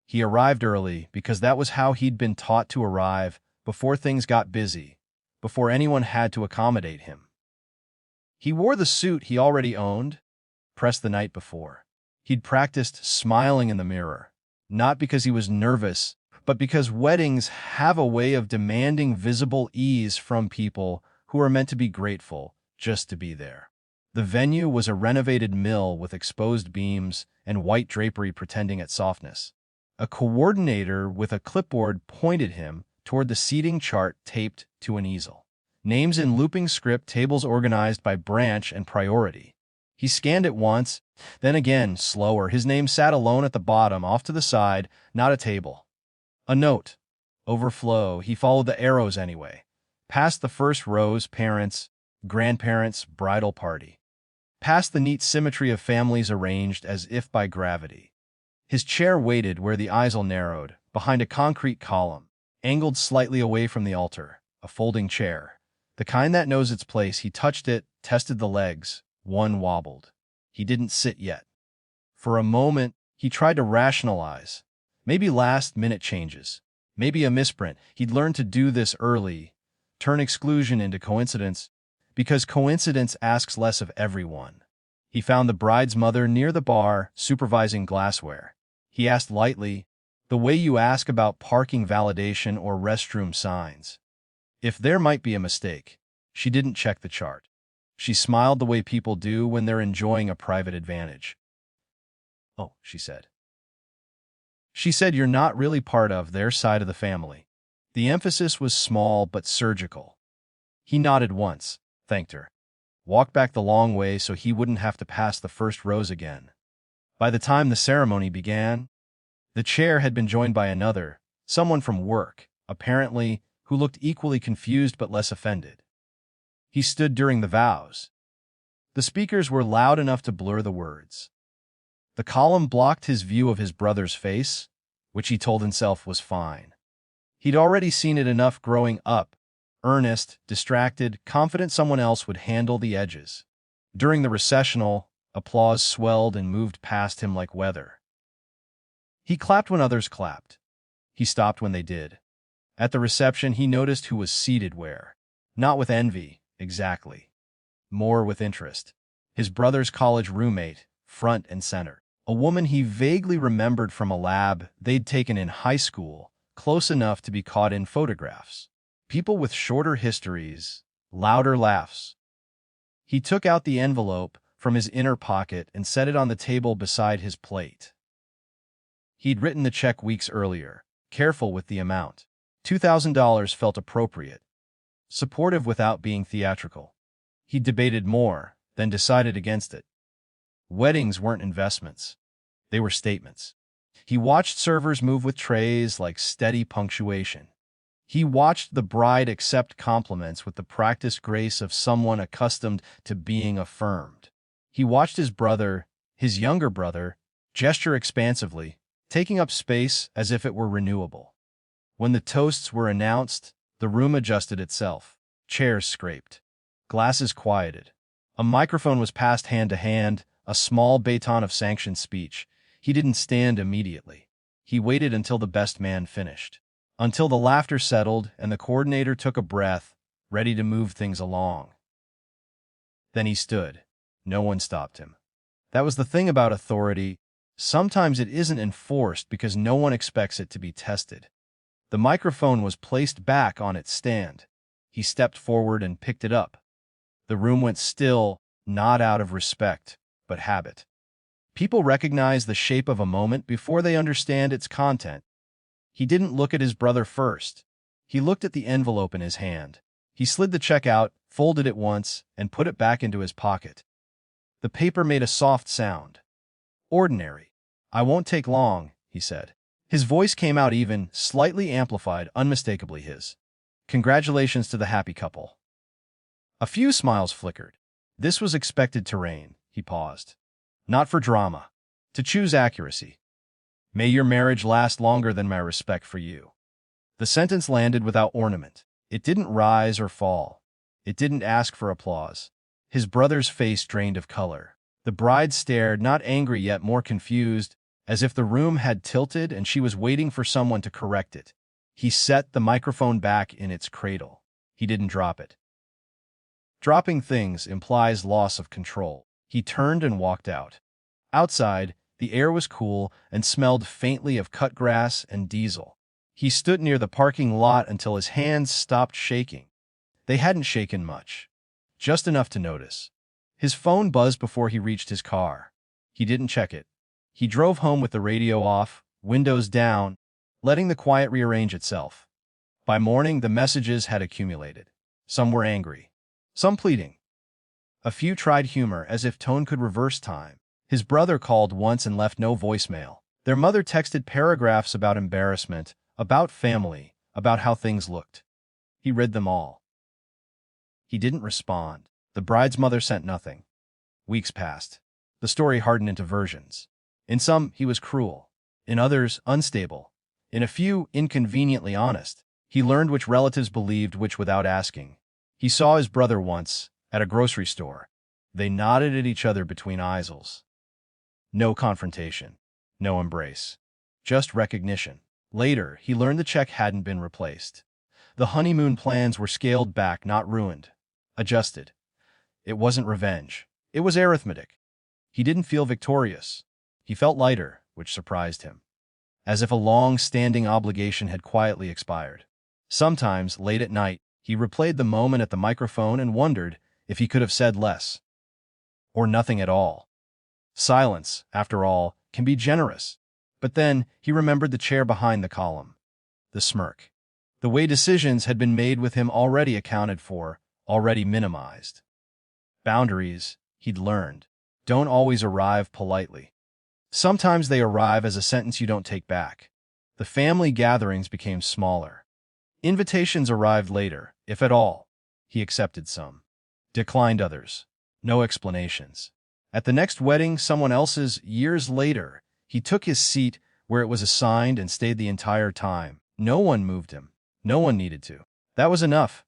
He arrived early because that was how he'd been taught to arrive, before things got busy, before anyone had to accommodate him. He wore the suit he already owned, pressed the night before. He'd practiced smiling in the mirror, not because he was nervous, but because weddings have a way of demanding visible ease from people who are meant to be grateful just to be there. The venue was a renovated mill with exposed beams and white drapery pretending at softness. A coordinator with a clipboard pointed him toward the seating chart taped to an easel. Names in looping script, tables organized by branch and priority. He scanned it once, then again, slower. His name sat alone at the bottom, off to the side, not a table. A note. Overflow. He followed the arrows anyway. Past the first rows, parents, grandparents, bridal party. Past the neat symmetry of families arranged as if by gravity. His chair waited where the easel narrowed, behind a concrete column, angled slightly away from the altar, a folding chair. The kind that knows its place. He touched it, tested the legs. One wobbled. He didn't sit yet. For a moment, he tried to rationalize. Maybe last-minute changes. Maybe a misprint. He'd learned to do this early, turn exclusion into coincidence, because coincidence asks less of everyone. He found the bride's mother near the bar, supervising glassware. He asked lightly, the way you ask about parking validation or restroom signs. If there might be a mistake. She didn't check the chart. She smiled the way people do when they're enjoying a private advantage. Oh, she said. She said you're not really part of their side of the family. The emphasis was small but surgical. He nodded once, thanked her, walked back the long way so he wouldn't have to pass the first rows again. By the time the ceremony began, the chair had been joined by another, someone from work, apparently, who looked equally confused but less offended. He stood during the vows. The speakers were loud enough to blur the words. The column blocked his view of his brother's face, which he told himself was fine. He'd already seen it enough growing up, earnest, distracted, confident someone else would handle the edges. During the recessional, applause swelled and moved past him like weather. He clapped when others clapped. He stopped when they did. At the reception, he noticed who was seated where. Not with envy, exactly. More with interest. His brother's college roommate, front and center. A woman he vaguely remembered from a lab they'd taken in high school, close enough to be caught in photographs. People with shorter histories, louder laughs. He took out the envelope from his inner pocket and set it on the table beside his plate. He'd written the check weeks earlier, careful with the amount. $2,000 felt appropriate. Supportive without being theatrical. He debated more, then decided against it. Weddings weren't investments. They were statements. He watched servers move with trays like steady punctuation. He watched the bride accept compliments with the practiced grace of someone accustomed to being affirmed. He watched his brother, his younger brother, gesture expansively, taking up space as if it were renewable. When the toasts were announced, the room adjusted itself. Chairs scraped. Glasses quieted. A microphone was passed hand to hand, a small baton of sanctioned speech. He didn't stand immediately. He waited until the best man finished. Until the laughter settled and the coordinator took a breath, ready to move things along. Then he stood. No one stopped him. That was the thing about authority. Sometimes it isn't enforced because no one expects it to be tested. The microphone was placed back on its stand. He stepped forward and picked it up. The room went still, not out of respect, but habit. People recognize the shape of a moment before they understand its content. He didn't look at his brother first. He looked at the envelope in his hand. He slid the check out, folded it once, and put it back into his pocket. The paper made a soft sound. Ordinary. I won't take long, he said. His voice came out even, slightly amplified, unmistakably his. Congratulations to the happy couple. A few smiles flickered. This was expected terrain, he paused. Not for drama. To choose accuracy. May your marriage last longer than my respect for you. The sentence landed without ornament. It didn't rise or fall. It didn't ask for applause. His brother's face drained of color. The bride stared, not angry yet more confused, as if the room had tilted and she was waiting for someone to correct it. He set the microphone back in its cradle. He didn't drop it. Dropping things implies loss of control. He turned and walked out. Outside, the air was cool and smelled faintly of cut grass and diesel. He stood near the parking lot until his hands stopped shaking. They hadn't shaken much, just enough to notice. His phone buzzed before he reached his car. He didn't check it. He drove home with the radio off, windows down, letting the quiet rearrange itself. By morning, the messages had accumulated. Some were angry, some pleading. A few tried humor, as if tone could reverse time. His brother called once and left no voicemail. Their mother texted paragraphs about embarrassment, about family, about how things looked. He read them all. He didn't respond. The bride's mother sent nothing. Weeks passed. The story hardened into versions. In some, he was cruel. In others, unstable. In a few, inconveniently honest. He learned which relatives believed which without asking. He saw his brother once, at a grocery store. They nodded at each other between aisles. No confrontation. No embrace. Just recognition. Later, he learned the check hadn't been replaced. The honeymoon plans were scaled back, not ruined. Adjusted. It wasn't revenge. It was arithmetic. He didn't feel victorious. He felt lighter, which surprised him. As if a long-standing obligation had quietly expired. Sometimes, late at night, he replayed the moment at the microphone and wondered if he could have said less. Or nothing at all. Silence, after all, can be generous. But then, he remembered the chair behind the column. The smirk. The way decisions had been made with him already accounted for, already minimized. Boundaries, he'd learned, don't always arrive politely. Sometimes they arrive as a sentence you don't take back. The family gatherings became smaller. Invitations arrived later, if at all. He accepted some. Declined others. No explanations. At the next wedding, someone else's, years later, he took his seat where it was assigned and stayed the entire time. No one moved him. No one needed to. That was enough.